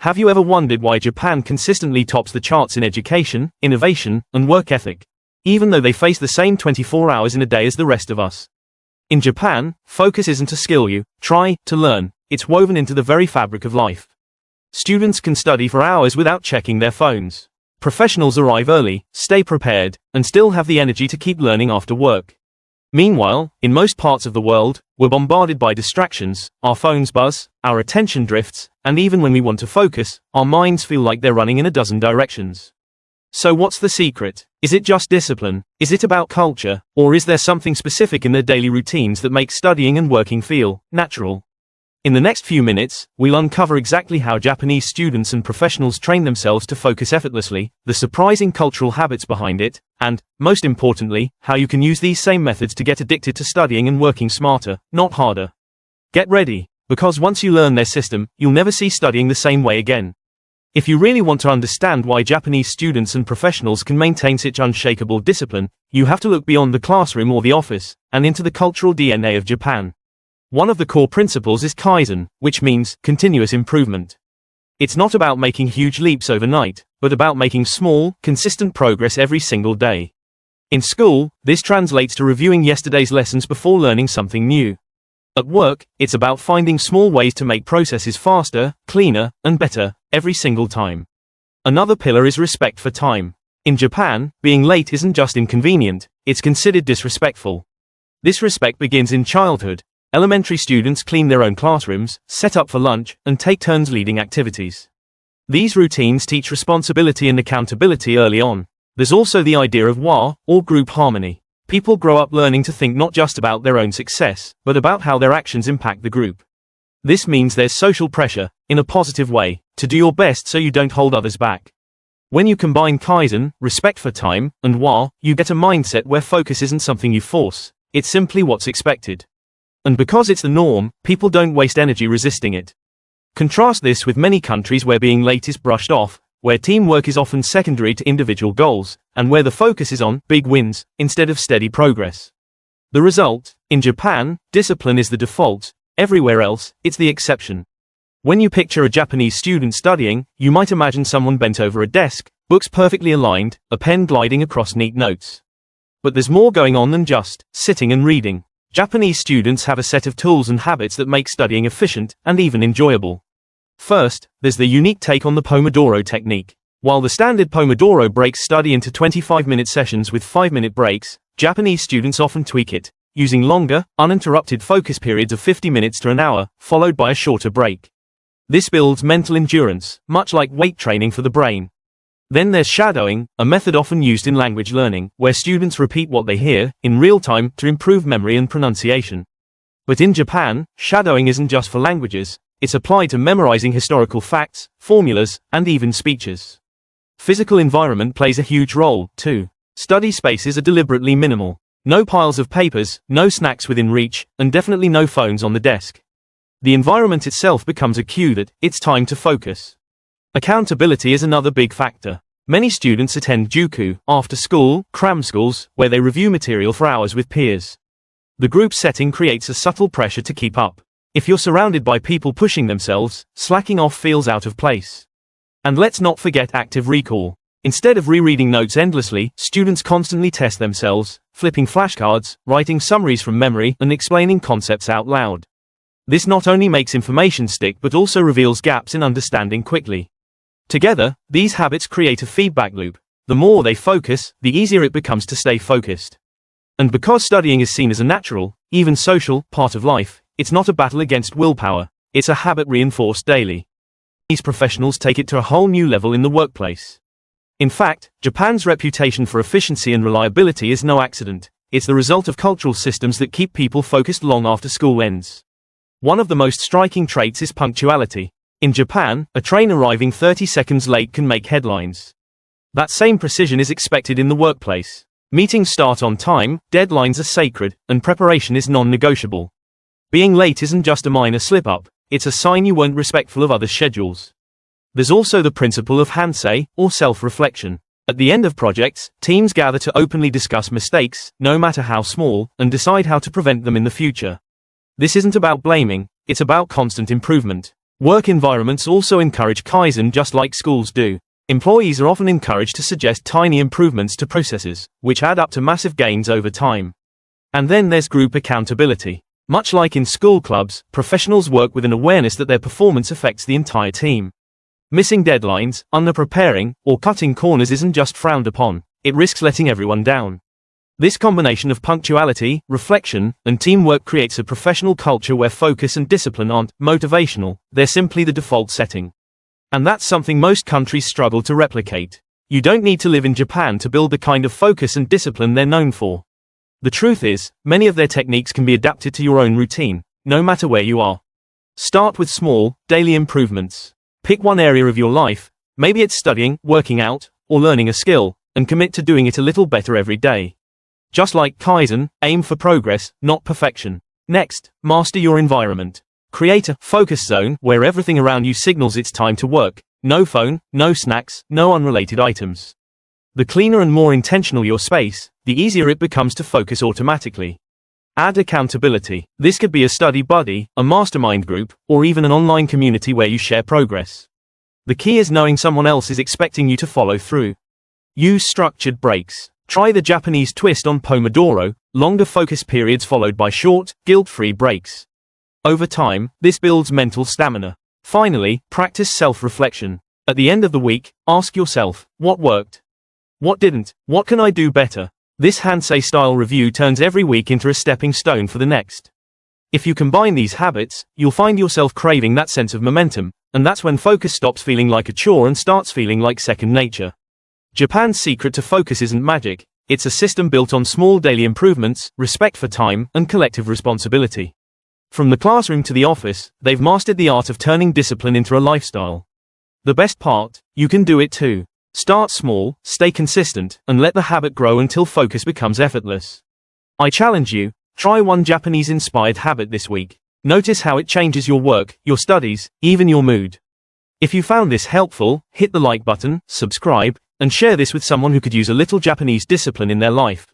Have you ever wondered why Japan consistently tops the charts in education, innovation, and work ethic, even though they face the same 24 hours in a day as the rest of us? In Japan, focus isn't a skill you try to learn, it's woven into the very fabric of life. Students can study for hours without checking their phones. Professionals arrive early, stay prepared, and still have the energy to keep learning after work. Meanwhile, in most parts of the world, we're bombarded by distractions, our phones buzz, our attention drifts, and even when we want to focus, our minds feel like they're running in a dozen directions. So what's the secret? Is it just discipline? Is it about culture? Or is there something specific in their daily routines that makes studying and working feel natural? In the next few minutes, we'll uncover exactly how Japanese students and professionals train themselves to focus effortlessly, the surprising cultural habits behind it, and, most importantly, how you can use these same methods to get addicted to studying and working smarter, not harder. Get ready, because once you learn their system, you'll never see studying the same way again. If you really want to understand why Japanese students and professionals can maintain such unshakable discipline, you have to look beyond the classroom or the office, and into the cultural DNA of Japan. One of the core principles is kaizen, which means continuous improvement. It's not about making huge leaps overnight, but about making small, consistent progress every single day. In school, this translates to reviewing yesterday's lessons before learning something new. At work, it's about finding small ways to make processes faster, cleaner, and better, every single time. Another pillar is respect for time. In Japan, being late isn't just inconvenient, it's considered disrespectful. This respect begins in childhood. Elementary students clean their own classrooms, set up for lunch, and take turns leading activities. These routines teach responsibility and accountability early on. There's also the idea of wa, or group harmony. People grow up learning to think not just about their own success, but about how their actions impact the group. This means there's social pressure, in a positive way, to do your best so you don't hold others back. When you combine kaizen, respect for time, and wa, you get a mindset where focus isn't something you force, it's simply what's expected. And because it's the norm, people don't waste energy resisting it. Contrast this with many countries where being late is brushed off, where teamwork is often secondary to individual goals, and where the focus is on big wins, instead of steady progress. The result? In Japan, discipline is the default, everywhere else, it's the exception. When you picture a Japanese student studying, you might imagine someone bent over a desk, books perfectly aligned, a pen gliding across neat notes. But there's more going on than just sitting and reading. Japanese students have a set of tools and habits that make studying efficient, and even enjoyable. First, there's the unique take on the Pomodoro technique. While the standard Pomodoro breaks study into 25-minute sessions with 5-minute breaks, Japanese students often tweak it, using longer, uninterrupted focus periods of 50 minutes to an hour, followed by a shorter break. This builds mental endurance, much like weight training for the brain. Then there's shadowing, a method often used in language learning, where students repeat what they hear, in real time, to improve memory and pronunciation. But in Japan, shadowing isn't just for languages, it's applied to memorizing historical facts, formulas, and even speeches. Physical environment plays a huge role, too. Study spaces are deliberately minimal. No piles of papers, no snacks within reach, and definitely no phones on the desk. The environment itself becomes a cue that it's time to focus. Accountability is another big factor. Many students attend juku, after-school, cram schools, where they review material for hours with peers. The group setting creates a subtle pressure to keep up. If you're surrounded by people pushing themselves, slacking off feels out of place. And let's not forget active recall. Instead of rereading notes endlessly, students constantly test themselves, flipping flashcards, writing summaries from memory, and explaining concepts out loud. This not only makes information stick but also reveals gaps in understanding quickly. Together, these habits create a feedback loop. The more they focus, the easier it becomes to stay focused. And because studying is seen as a natural, even social, part of life, it's not a battle against willpower, it's a habit reinforced daily. These professionals take it to a whole new level in the workplace. In fact, Japan's reputation for efficiency and reliability is no accident, it's the result of cultural systems that keep people focused long after school ends. One of the most striking traits is punctuality. In Japan, a train arriving 30 seconds late can make headlines. That same precision is expected in the workplace. Meetings start on time, deadlines are sacred, and preparation is non-negotiable. Being late isn't just a minor slip-up, it's a sign you weren't respectful of others' schedules. There's also the principle of hansei, or self-reflection. At the end of projects, teams gather to openly discuss mistakes, no matter how small, and decide how to prevent them in the future. This isn't about blaming, it's about constant improvement. Work environments also encourage kaizen just like schools do. Employees are often encouraged to suggest tiny improvements to processes, which add up to massive gains over time. And then there's group accountability. Much like in school clubs, professionals work with an awareness that their performance affects the entire team. Missing deadlines, underpreparing, or cutting corners isn't just frowned upon, it risks letting everyone down. This combination of punctuality, reflection, and teamwork creates a professional culture where focus and discipline aren't motivational, they're simply the default setting. And that's something most countries struggle to replicate. You don't need to live in Japan to build the kind of focus and discipline they're known for. The truth is, many of their techniques can be adapted to your own routine, no matter where you are. Start with small, daily improvements. Pick one area of your life, maybe it's studying, working out, or learning a skill, and commit to doing it a little better every day. Just like kaizen, aim for progress, not perfection. Next, master your environment. Create a focus zone where everything around you signals it's time to work. No phone, no snacks, no unrelated items. The cleaner and more intentional your space, the easier it becomes to focus automatically. Add accountability. This could be a study buddy, a mastermind group, or even an online community where you share progress. The key is knowing someone else is expecting you to follow through. Use structured breaks. Try the Japanese twist on Pomodoro, longer focus periods followed by short, guilt-free breaks. Over time, this builds mental stamina. Finally, practice self-reflection. At the end of the week, ask yourself, what worked? What didn't? What can I do better? This hansei style review turns every week into a stepping stone for the next. If you combine these habits, you'll find yourself craving that sense of momentum, and that's when focus stops feeling like a chore and starts feeling like second nature. Japan's secret to focus isn't magic, it's a system built on small daily improvements, respect for time, and collective responsibility. From the classroom to the office, they've mastered the art of turning discipline into a lifestyle. The best part, you can do it too. Start small, stay consistent, and let the habit grow until focus becomes effortless. I challenge you, try one Japanese-inspired habit this week. Notice how it changes your work, your studies, even your mood. If you found this helpful, hit the like button, subscribe, and share this with someone who could use a little Japanese discipline in their life.